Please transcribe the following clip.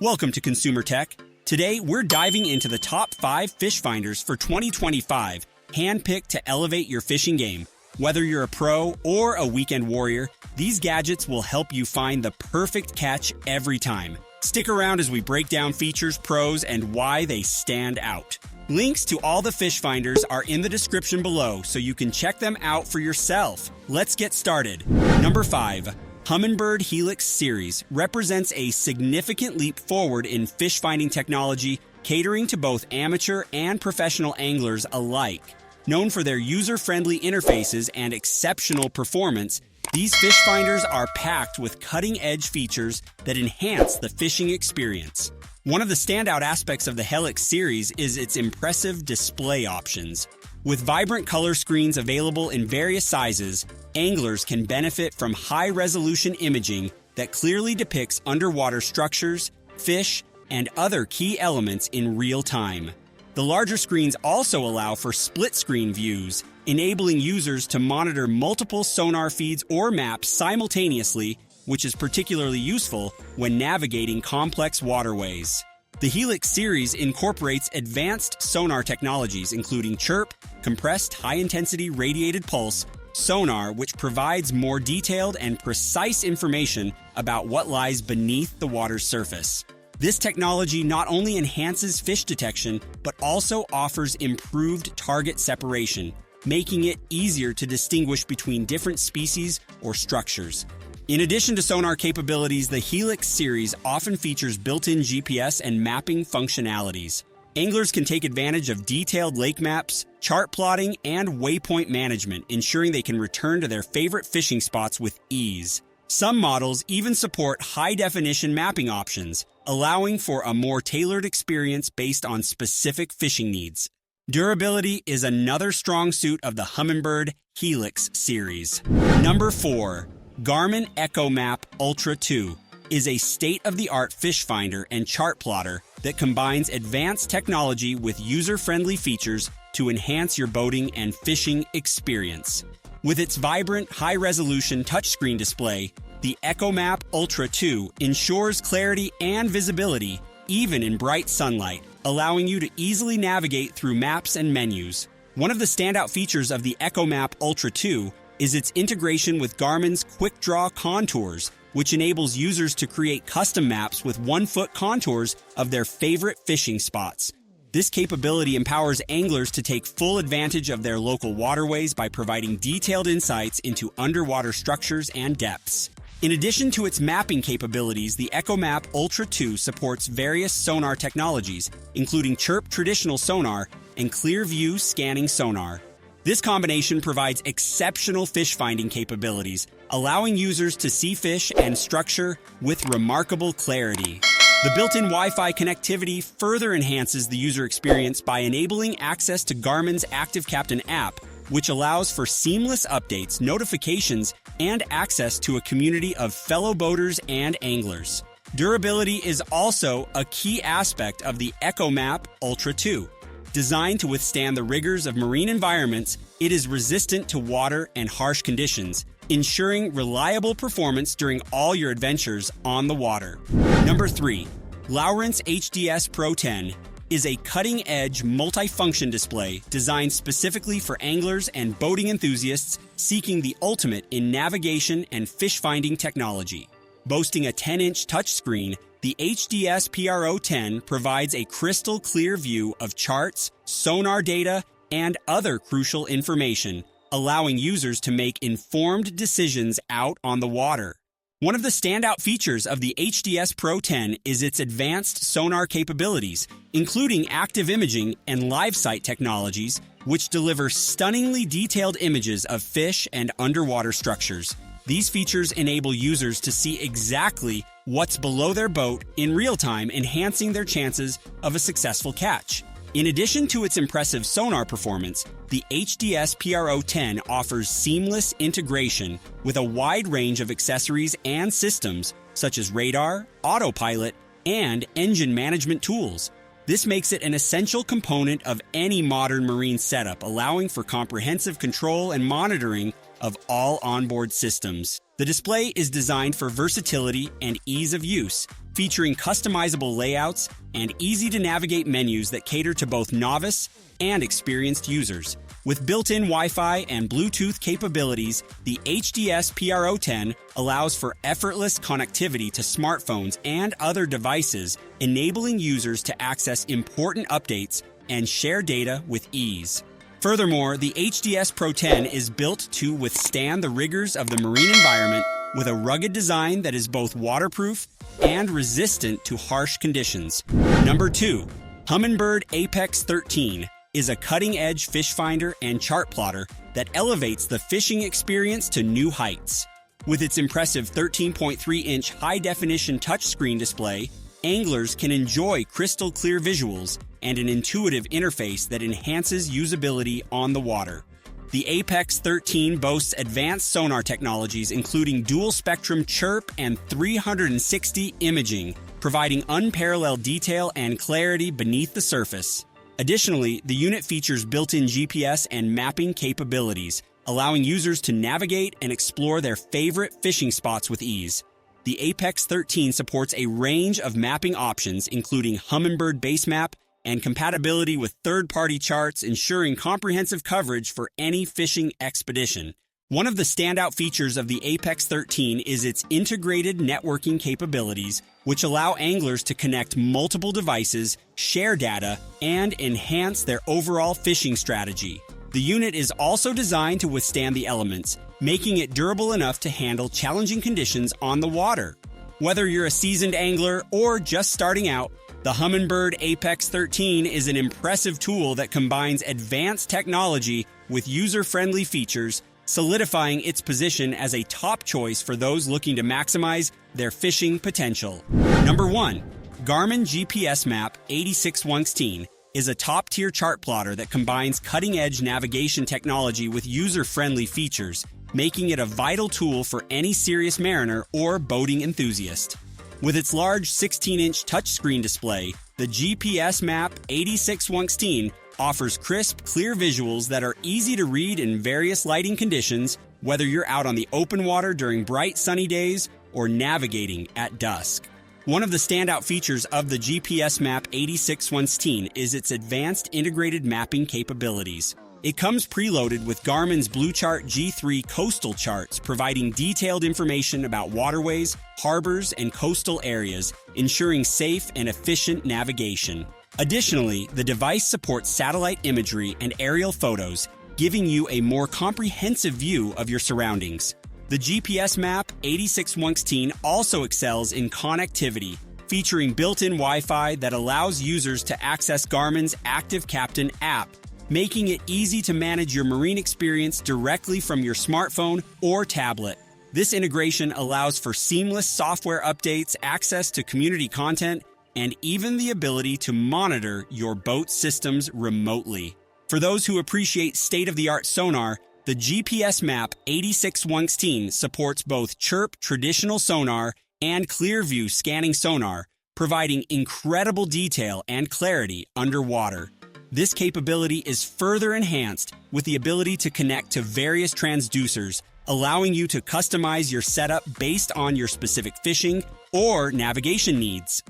Welcome to Consumer Tech. Today, we're diving into the top 5 fish finders for 2025, handpicked to elevate your fishing game. Whether you're a pro or a weekend warrior, these gadgets will help you find the perfect catch every time. Stick around as we break down features, pros, and why they stand out. Links to all the fish finders are in the description below, so you can check them out for yourself. Let's get started. Number 5. Humminbird Helix series represents a significant leap forward in fish finding technology, catering to both amateur and professional anglers alike. Known for their user-friendly interfaces and exceptional performance, these fish finders are packed with cutting-edge features that enhance the fishing experience. One of the standout aspects of the Helix series is its impressive display options. With vibrant color screens available in various sizes, anglers can benefit from high-resolution imaging that clearly depicts underwater structures, fish, and other key elements in real time. The larger screens also allow for split-screen views, enabling users to monitor multiple sonar feeds or maps simultaneously, which is particularly useful when navigating complex waterways. The Helix series incorporates advanced sonar technologies including chirp, compressed high-intensity radiated pulse, sonar which provides more detailed and precise information about what lies beneath the water's surface. This technology not only enhances fish detection, but also offers improved target separation, making it easier to distinguish between different species or structures. In addition to sonar capabilities, the Helix series often features built-in GPS and mapping functionalities. Anglers can take advantage of detailed lake maps, chart plotting, and waypoint management, ensuring they can return to their favorite fishing spots with ease. Some models even support high-definition mapping options, allowing for a more tailored experience based on specific fishing needs. Durability is another strong suit of the Humminbird Helix series. Number 4. Garmin Echomap Ultra 2 is a state-of-the-art fish finder and chart plotter that combines advanced technology with user-friendly features to enhance your boating and fishing experience. With its vibrant, high-resolution touchscreen display, the Echomap Ultra 2 ensures clarity and visibility even in bright sunlight, allowing you to easily navigate through maps and menus. One of the standout features of the Echomap Ultra 2 is its integration with Garmin's Quick Draw Contours, which enables users to create custom maps with one-foot contours of their favorite fishing spots. This capability empowers anglers to take full advantage of their local waterways by providing detailed insights into underwater structures and depths. In addition to its mapping capabilities, the Echomap Ultra 2 supports various sonar technologies, including chirp traditional sonar and clear view scanning sonar. This combination provides exceptional fish finding capabilities, allowing users to see fish and structure with remarkable clarity. The built-in Wi-Fi connectivity further enhances the user experience by enabling access to Garmin's Active Captain app, which allows for seamless updates, notifications, and access to a community of fellow boaters and anglers. Durability is also a key aspect of the Echomap Ultra 2. Designed to withstand the rigors of marine environments, it is resistant to water and harsh conditions, ensuring reliable performance during all your adventures on the water. Number 3. Garmin HDS Pro 10 is a cutting-edge multifunction display designed specifically for anglers and boating enthusiasts seeking the ultimate in navigation and fish-finding technology. Boasting a 10-inch touchscreen, the HDS Pro 10 provides a crystal-clear view of charts, sonar data, and other crucial information, allowing users to make informed decisions out on the water. One of the standout features of the HDS Pro 10 is its advanced sonar capabilities, including active imaging and live sight technologies, which deliver stunningly detailed images of fish and underwater structures. These features enable users to see exactly what's below their boat in real time, enhancing their chances of a successful catch. In addition to its impressive sonar performance, the HDS Pro 10 offers seamless integration with a wide range of accessories and systems such as radar, autopilot, and engine management tools. This makes it an essential component of any modern marine setup, allowing for comprehensive control and monitoring of all onboard systems. The display is designed for versatility and ease of use, featuring customizable layouts and easy-to-navigate menus that cater to both novice and experienced users. With built-in Wi-Fi and Bluetooth capabilities, the HDS Pro10 allows for effortless connectivity to smartphones and other devices, enabling users to access important updates and share data with ease. Furthermore, the HDS Pro 10 is built to withstand the rigors of the marine environment with a rugged design that is both waterproof and resistant to harsh conditions. Number 2. Humminbird Apex 13 is a cutting-edge fish finder and chart plotter that elevates the fishing experience to new heights. With its impressive 13.3-inch high-definition touchscreen display, anglers can enjoy crystal-clear visuals and an intuitive interface that enhances usability on the water. The Apex 13 boasts advanced sonar technologies including dual-spectrum chirp and 360 imaging, providing unparalleled detail and clarity beneath the surface. Additionally, the unit features built-in GPS and mapping capabilities, allowing users to navigate and explore their favorite fishing spots with ease. The Apex 13 supports a range of mapping options, including Humminbird base map and compatibility with third-party charts, ensuring comprehensive coverage for any fishing expedition. One of the standout features of the Apex 13 is its integrated networking capabilities, which allow anglers to connect multiple devices, share data, and enhance their overall fishing strategy. The unit is also designed to withstand the elements, making it durable enough to handle challenging conditions on the water. Whether you're a seasoned angler or just starting out, the Humminbird Apex 13 is an impressive tool that combines advanced technology with user-friendly features, solidifying its position as a top choice for those looking to maximize their fishing potential. Number 1. Garmin GPS Map861 is a top-tier chart plotter that combines cutting-edge navigation technology with user-friendly features, making it a vital tool for any serious mariner or boating enthusiast. With its large 16-inch touchscreen display, the GPS Map861 offers crisp, clear visuals that are easy to read in various lighting conditions, whether you're out on the open water during bright sunny days or navigating at dusk. One of the standout features of the GPS Map861 is its advanced integrated mapping capabilities. It comes preloaded with Garmin's BlueChart G3 coastal charts, providing detailed information about waterways, harbors, and coastal areas, ensuring safe and efficient navigation. Additionally, the device supports satellite imagery and aerial photos, giving you a more comprehensive view of your surroundings. The GPS Map861 also excels in connectivity, featuring built-in Wi-Fi that allows users to access Garmin's Active Captain app, making it easy to manage your marine experience directly from your smartphone or tablet. This integration allows for seamless software updates, access to community content, and even the ability to monitor your boat systems remotely. For those who appreciate state-of-the-art sonar, the GPS Map861 supports both chirp traditional sonar and Clearview scanning sonar, providing incredible detail and clarity underwater. This capability is further enhanced with the ability to connect to various transducers, allowing you to customize your setup based on your specific fishing or navigation needs.